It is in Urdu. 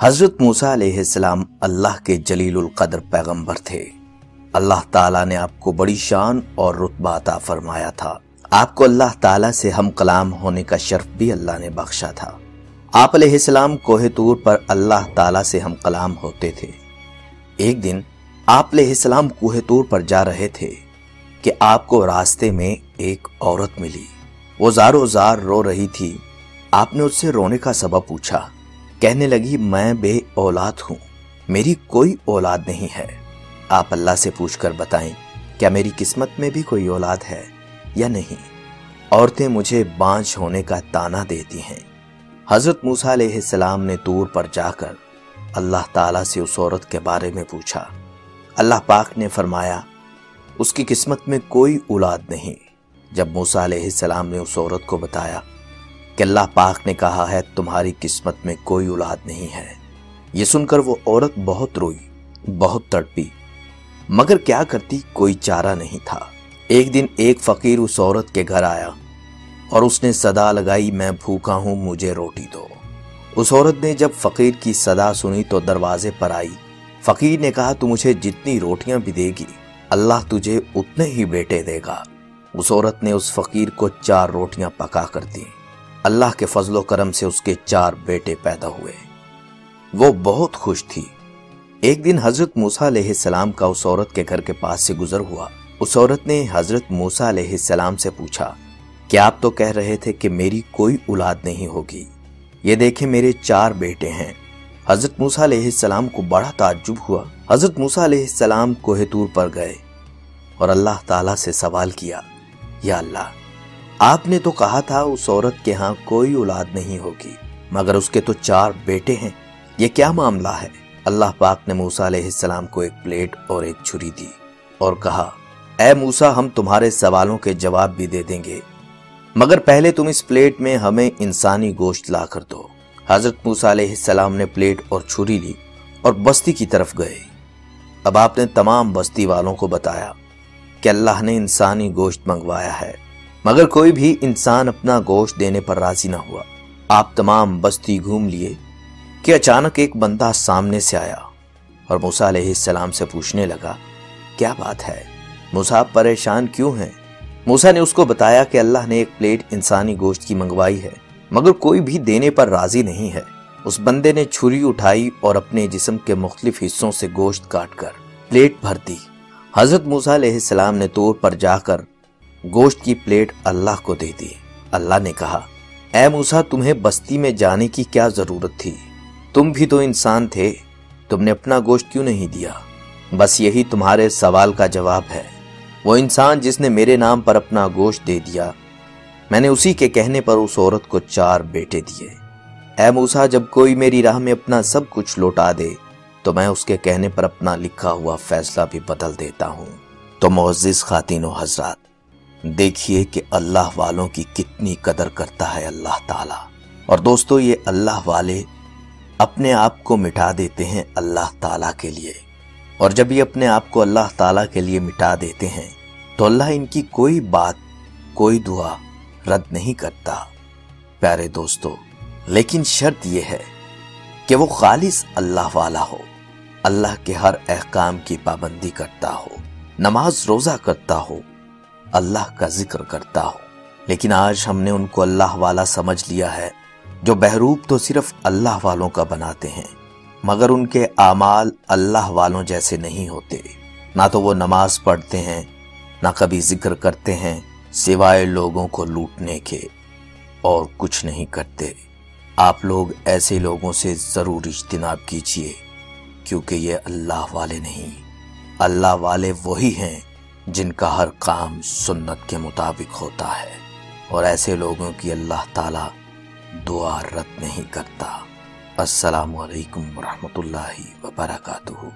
حضرت موسیٰ علیہ السلام اللہ کے جلیل القدر پیغمبر تھے۔ اللہ تعالیٰ نے آپ کو بڑی شان اور رتبہ عطا فرمایا تھا۔ آپ کو اللہ تعالیٰ سے ہم کلام ہونے کا شرف بھی اللہ نے بخشا تھا۔ آپ علیہ السلام کوہ طور پر اللہ تعالیٰ سے ہم کلام ہوتے تھے۔ ایک دن آپ علیہ السلام کوہ طور پر جا رہے تھے کہ آپ کو راستے میں ایک عورت ملی۔ وہ زارو زار رو رہی تھی۔ آپ نے اس سے رونے کا سبب پوچھا۔ کہنے لگی، میں بے اولاد ہوں، میری کوئی اولاد نہیں ہے۔ آپ اللہ سے پوچھ کر بتائیں، کیا میری قسمت میں بھی کوئی اولاد ہے یا نہیں؟ عورتیں مجھے بانجھ ہونے کا طعنہ دیتی ہیں۔ حضرت موسیٰ علیہ السلام نے طور پر جا کر اللہ تعالیٰ سے اس عورت کے بارے میں پوچھا۔ اللہ پاک نے فرمایا، اس کی قسمت میں کوئی اولاد نہیں۔ جب موسیٰ علیہ السلام نے اس عورت کو بتایا کہ اللہ پاک نے کہا ہے تمہاری قسمت میں کوئی اولاد نہیں ہے، یہ سن کر وہ عورت بہت روئی، بہت تڑپی، مگر کیا کرتی، کوئی چارہ نہیں تھا۔ ایک دن ایک فقیر اس عورت کے گھر آیا اور اس نے صدا لگائی، میں بھوکا ہوں، مجھے روٹی دو۔ اس عورت نے جب فقیر کی صدا سنی تو دروازے پر آئی۔ فقیر نے کہا، تو مجھے جتنی روٹیاں بھی دے گی اللہ تجھے اتنے ہی بیٹے دے گا۔ اس عورت نے اس فقیر کو 4 روٹیاں پکا کر دیں۔ اللہ کے فضل و کرم سے اس کے 4 بیٹے پیدا ہوئے۔ وہ بہت خوش تھی۔ ایک دن حضرت موسیٰ علیہ السلام کا اس عورت کے گھر کے پاس سے گزر ہوا۔ اس عورت نے حضرت موسیٰ علیہ السلام سے پوچھا کہ آپ تو کہہ رہے تھے کہ میری کوئی اولاد نہیں ہوگی، یہ دیکھیں میرے 4 بیٹے ہیں۔ حضرت موسیٰ علیہ السلام کو بڑا تعجب ہوا۔ حضرت موسیٰ علیہ السلام کوہ طور پر گئے اور اللہ تعالیٰ سے سوال کیا، یا اللہ، آپ نے تو کہا تھا اس عورت کے ہاں کوئی اولاد نہیں ہوگی، مگر اس کے تو 4 بیٹے ہیں، یہ کیا معاملہ ہے؟ اللہ پاک نے موسیٰ علیہ السلام کو ایک پلیٹ اور ایک چھری دی اور کہا، اے موسیٰ، ہم تمہارے سوالوں کے جواب بھی دے دیں گے، مگر پہلے تم اس پلیٹ میں ہمیں انسانی گوشت لا کر دو۔ حضرت موسیٰ علیہ السلام نے پلیٹ اور چھری لی اور بستی کی طرف گئے۔ اب آپ نے تمام بستی والوں کو بتایا کہ اللہ نے انسانی گوشت منگوایا ہے، مگر کوئی بھی انسان اپنا گوشت دینے پر راضی نہ ہوا۔ آپ تمام بستی گھوم لیے کہ اچانک ایک بندہ سامنے سے آیا اور موسیٰ علیہ السلام سے پوچھنے لگا، کیا بات ہے موسیٰ، آپ پریشان کیوں ہیں؟ موسیٰ نے اس کو بتایا کہ اللہ نے ایک پلیٹ انسانی گوشت کی منگوائی ہے، مگر کوئی بھی دینے پر راضی نہیں ہے۔ اس بندے نے چھری اٹھائی اور اپنے جسم کے مختلف حصوں سے گوشت کاٹ کر پلیٹ بھر دی۔ حضرت موسیٰ علیہ السلام نے طور پر جا کر گوشت کی پلیٹ اللہ کو دے دی۔ اللہ نے کہا، اے موسیٰ، تمہیں بستی میں جانے کی کیا ضرورت تھی؟ تم بھی تو انسان تھے، تم نے اپنا گوشت کیوں نہیں دیا؟ بس یہی تمہارے سوال کا جواب ہے۔ وہ انسان جس نے میرے نام پر اپنا گوشت دے دیا، میں نے اسی کے کہنے پر اس عورت کو 4 بیٹے دیے۔ اے موسیٰ، جب کوئی میری راہ میں اپنا سب کچھ لوٹا دے تو میں اس کے کہنے پر اپنا لکھا ہوا فیصلہ بھی بدل دیتا ہوں۔ تو معزز خواتین و حضرات، دیکھیے کہ اللہ والوں کی کتنی قدر کرتا ہے اللہ تعالیٰ۔ اور دوستو، یہ اللہ والے اپنے آپ کو مٹا دیتے ہیں اللہ تعالیٰ کے لیے، اور جب یہ اپنے آپ کو اللہ تعالیٰ کے لیے مٹا دیتے ہیں تو اللہ ان کی کوئی بات، کوئی دعا رد نہیں کرتا۔ پیارے دوستو، لیکن شرط یہ ہے کہ وہ خالص اللہ والا ہو، اللہ کے ہر احکام کی پابندی کرتا ہو، نماز روزہ کرتا ہو، اللہ کا ذکر کرتا ہو۔ لیکن آج ہم نے ان کو اللہ والا سمجھ لیا ہے جو بہروپ تو صرف اللہ والوں کا بناتے ہیں، مگر ان کے اعمال اللہ والوں جیسے نہیں ہوتے۔ نہ تو وہ نماز پڑھتے ہیں، نہ کبھی ذکر کرتے ہیں، سوائے لوگوں کو لوٹنے کے، اور کچھ نہیں کرتے۔ آپ لوگ ایسے لوگوں سے ضرور اجتناب کیجیے، کیونکہ یہ اللہ والے نہیں۔ اللہ والے وہی ہیں جن کا ہر کام سنت کے مطابق ہوتا ہے، اور ایسے لوگوں کی اللہ تعالیٰ دعا رد نہیں کرتا۔ السلام علیکم ورحمۃ اللہ وبرکاتہ۔